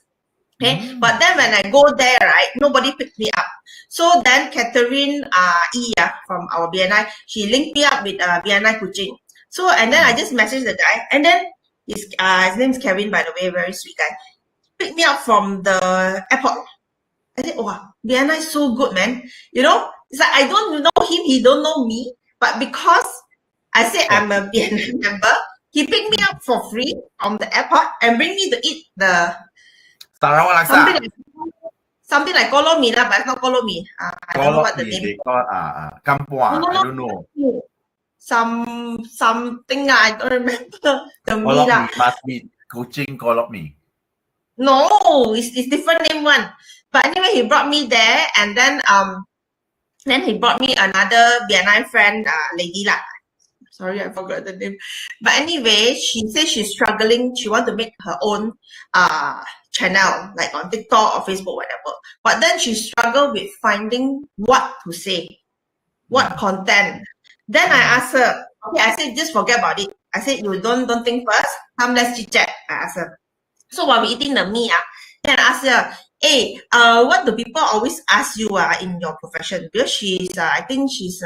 Okay, but then when I go there, right, nobody picked me up. So then Catherine from our BNI, she linked me up with BNI Kuching. So and then I just messaged the guy, and then his name's Kevin, by the way, very sweet guy. Picked me up from the airport. I said, oh, BNI is so good, man. It's like I don't know him, he don't know me, but because I said I'm a BNI member, he picked me up for free from the airport and bring me to eat the something like kolo mee, but it's not kolo mee. I don't know what the name. They call kampua. No, I don't know. Something I don't remember the mee lah. Must be Kuching kolok mee. No, it's different name one. But anyway, he brought me there, and then he brought me another BNI friend, lady lah. Sorry, I forgot the name. But anyway, she said she's struggling. She want to make her own channel, like on TikTok or Facebook, whatever. But then she struggled with finding what to say, what content. Then I asked her, okay, I said, just forget about it. I said, you don't think first. Come, let's chit chat. I asked her. So while we eating the meat, then I asked her, hey, what do people always ask you in your profession? Because she's, I think she's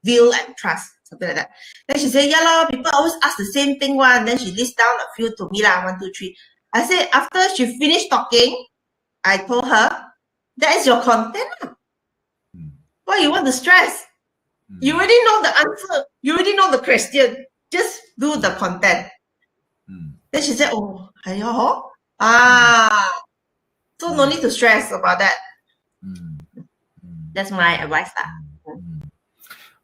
will and trust, something like that. Then she said, yeah, people always ask the same thing one. Then she lists down a few to me, 1, 2, 3. I said, after she finished talking, I told her, that is your content. Why you want to stress? You already know the answer. You already know the question. Just do the content. Then she said, oh, so no need to stress about that. That's my advice.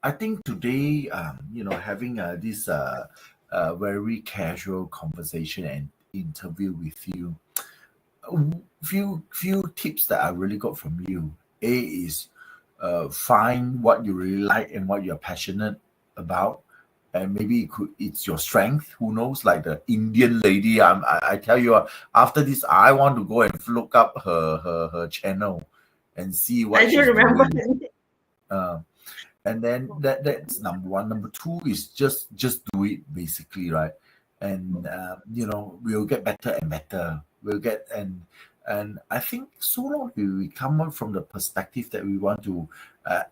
I think today, having this very casual conversation and interview with you, few tips that I really got from you. A is find what you really like and what you're passionate about. And maybe it's your strength. Who knows? Like the Indian lady, I tell you, after this, I want to go and look up her channel and see what she's remember. doing. And then that's number 1. Number 2 is just do it, basically, right? And we'll get better and better. We'll get and I think so long we come up from the perspective that we want to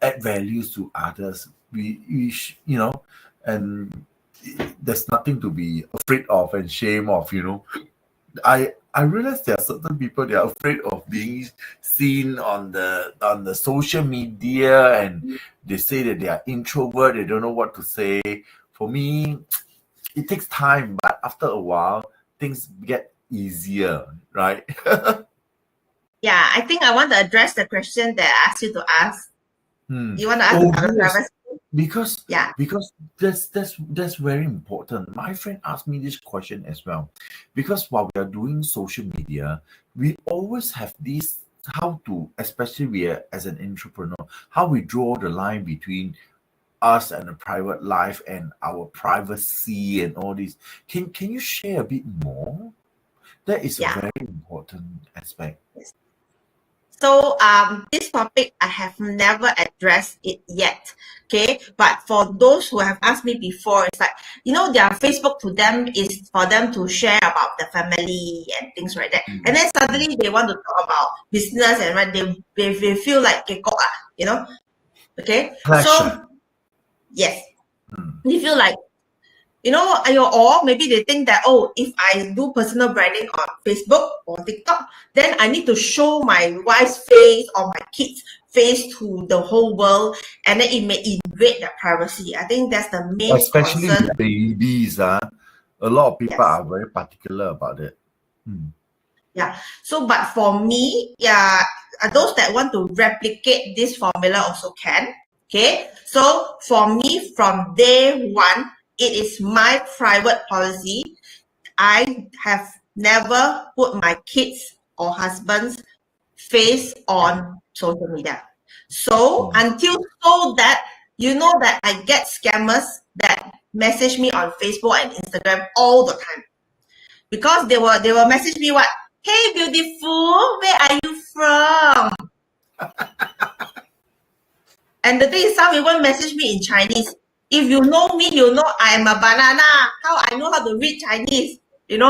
add values to others. And there's nothing to be afraid of and shame of, I realize there are certain people, they are afraid of being seen on the social media, and they say that they are introvert, they don't know what to say. For me, it takes time, but after a while, things get easier, right? Yeah, I think I want to address the question that I asked you to ask. You want to ask yes. Because that's very important. My friend asked me this question as well, because while we are doing social media, we always have this how to, especially we are, as an entrepreneur, how we draw the line between us and a private life and our privacy and all this. Can you share a bit more? That is a Yeah. very important aspect. So this topic I have never addressed it yet. Okay, but for those who have asked me before, it's like, their Facebook to them is for them to share about the family and things like that. And then suddenly they want to talk about business and right, they feel like kekok, Okay. Pleasure. So yes, they feel like, or maybe they think that, if I do personal branding on Facebook or TikTok, then I need to show my wife's face or my kids' face to the whole world, and then it may invade their privacy. I think that's the main Especially concern. with babies, a lot of people Yes. are very particular about it. Yeah. So, but for me, those that want to replicate this formula also can. Okay. So for me, from day one, it is my private policy. I have never put my kids or husband's face on social media. So until so that that I get scammers that message me on Facebook and Instagram all the time. Because they will message me what? Hey beautiful, where are you from? And the thing is, some even message me in Chinese. If you know me, you know I am a banana. How I know how to read Chinese? So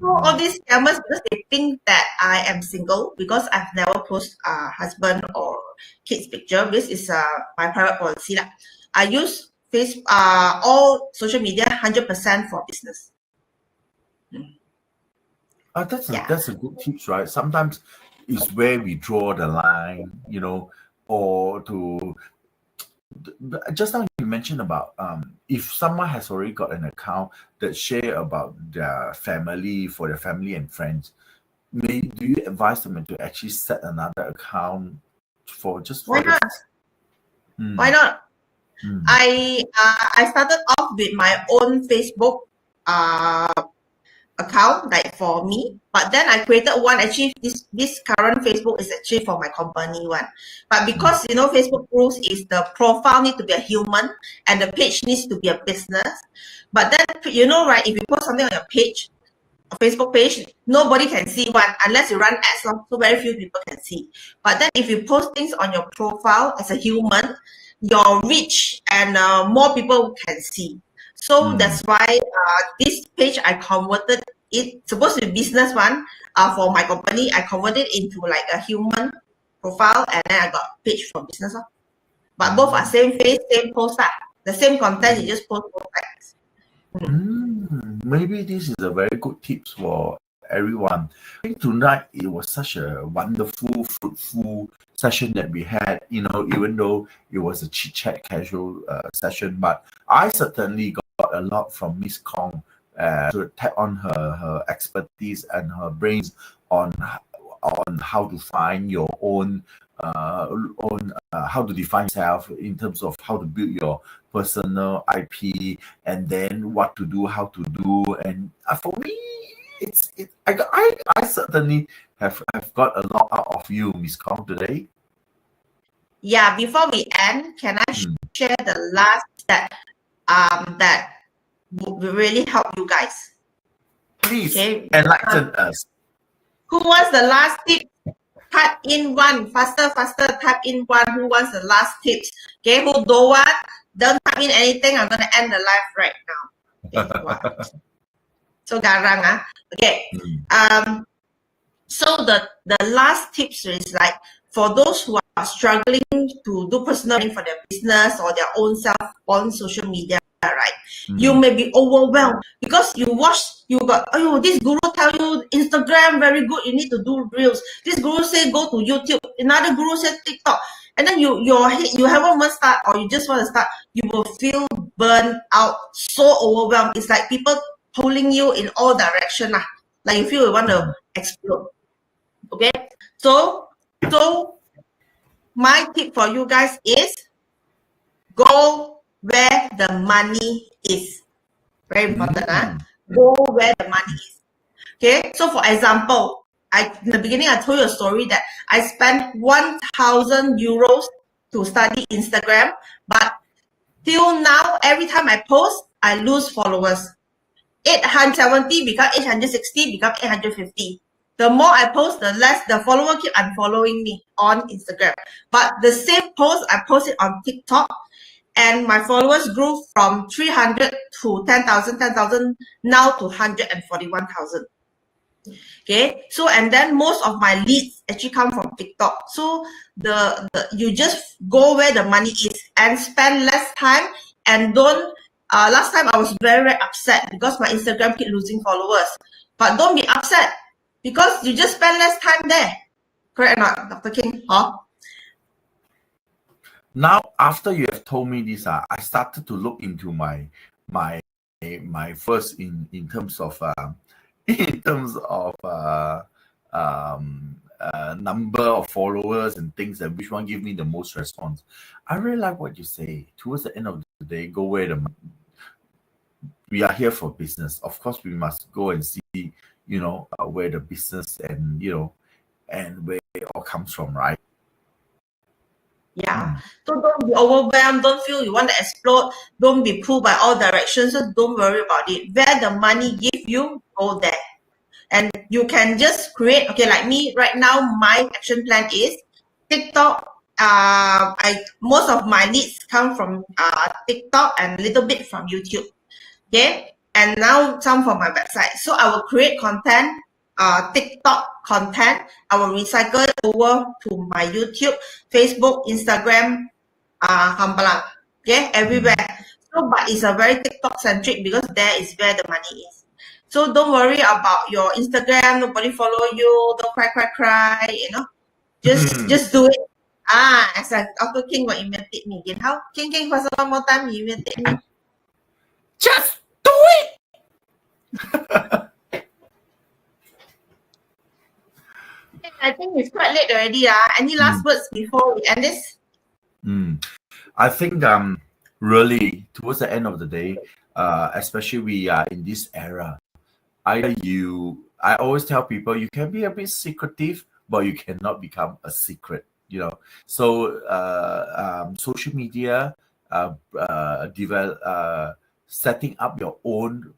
all these scammers, because they think that I am single, because I've never posted husband or kids picture. This is my private policy. I use all social media 100% for business. That's a good tips, right? Sometimes it's where we draw the line, or to just now you mentioned about if someone has already got an account that share about their family for their family and friends, do you advise them to actually set another account for Why not? Why not? I started off with my own Facebook account, like for me, but then I created one. Actually, this current Facebook is actually for my company one, but because Facebook rules is the profile need to be a human and the page needs to be a business. But then right, if you post something on your page, a Facebook page, nobody can see one unless you run ads, so very few people can see. But then if you post things on your profile as a human, your reach and more people can see. So that's why this page I converted it, supposed to be business one for my company. I converted into like a human profile, and then I got page for business. But both are same face, same post, the same content, you just post both sides. Maybe this is a very good tips for everyone. I think tonight it was such a wonderful, fruitful session that we had, even though it was a chit-chat casual session, but I certainly got a lot from Miss Kong to tap on her expertise and her brains on how to find your own how to define yourself in terms of how to build your personal IP, and then what to do, how to do, and for me, I certainly have got a lot out of you, Miss Kong, today. Yeah, before we end, can I share the last step that will really help you guys? Please enlighten us. Who wants the last tip? Type in one. Faster, type in one. Who wants the last tips? Okay, who don't want? Don't type in anything. I'm going to end the live right now. Okay, so garang, Okay. So the last tips is like, for those who are struggling to do personal branding for their business or their own self on social media, right? You may be overwhelmed because you got, this guru tell you Instagram very good, you need to do reels. This guru say go to YouTube. Another guru said TikTok. And then you haven't even start, or you just want to start, you will feel burned out, so overwhelmed. It's like people pulling you in all directions. Like you feel you want to explode. Okay? So my tip for you guys is go where the money is. Very important. Go where the money is. Okay? So for example, in the beginning, I told you a story that I spent 1,000 euros to study Instagram, but till now, every time I post, I lose followers. 870 become 860, become 850. The more I post, the less the follower keep unfollowing me on Instagram. But the same post, I post it on TikTok, and my followers grew from 300 to 10,000, 10,000, now to 141,000. Okay, so and then most of my leads actually come from TikTok. So you just go where the money is and spend less time, and don't last time I was very upset because my Instagram keep losing followers. But don't be upset because you just spend less time there. Correct or not, Dr. King? Huh? Now, after you have told me this, I started to look into my first in terms of in terms of number of followers and things, and which one give me the most response. I really like what you say. Towards the end of the day, go where we are here for business. Of course, we must go and see, where the business and and where it all comes from, right? Yeah. So don't be overwhelmed. Don't feel you want to explode. Don't be pulled by all directions. So don't worry about it. Where the money give you, go there. And you can just create, okay, like me right now, my action plan is TikTok. Most of my leads come from TikTok and a little bit from YouTube. Okay, and now some from my website. So I will create content, TikTok content. I will recycle it over to my YouTube, Facebook, Instagram, Hambalang. Okay, everywhere. So, but it's a very TikTok centric because there is where the money is. So don't worry about your Instagram. Nobody follow you. Don't cry. Just do it. As Dr. King will imitate me again. How King first one more time you imitate me. Just do it. I think it's quite late already. Any last words before we end this? I think really towards the end of the day, especially we are in this era, I always tell people you can be a bit secretive, but you cannot become a secret. So social media, setting up your own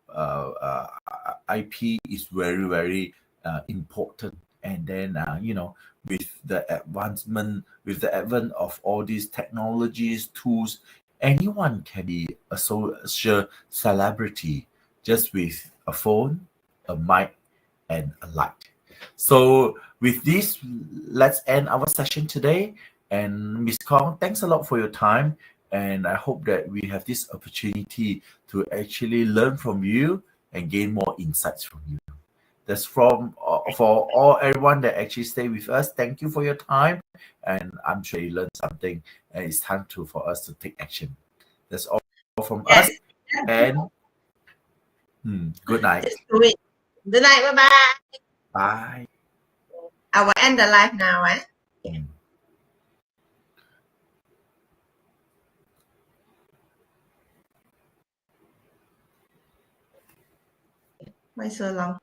IP is very, very important. And then with the advent of all these technologies, tools, anyone can be a social celebrity just with a phone, a mic, and a light. So with this, let's end our session today. And Ms. Kong, thanks a lot for your time. And I hope that we have this opportunity to actually learn from you and gain more insights from you. That's for everyone that actually stay with us. Thank you for your time, and I'm sure you learned something. And it's time for us to take action. That's all from us. And good night. Just do it. Good night. Bye-bye. Bye. I will end the live now. Why so long?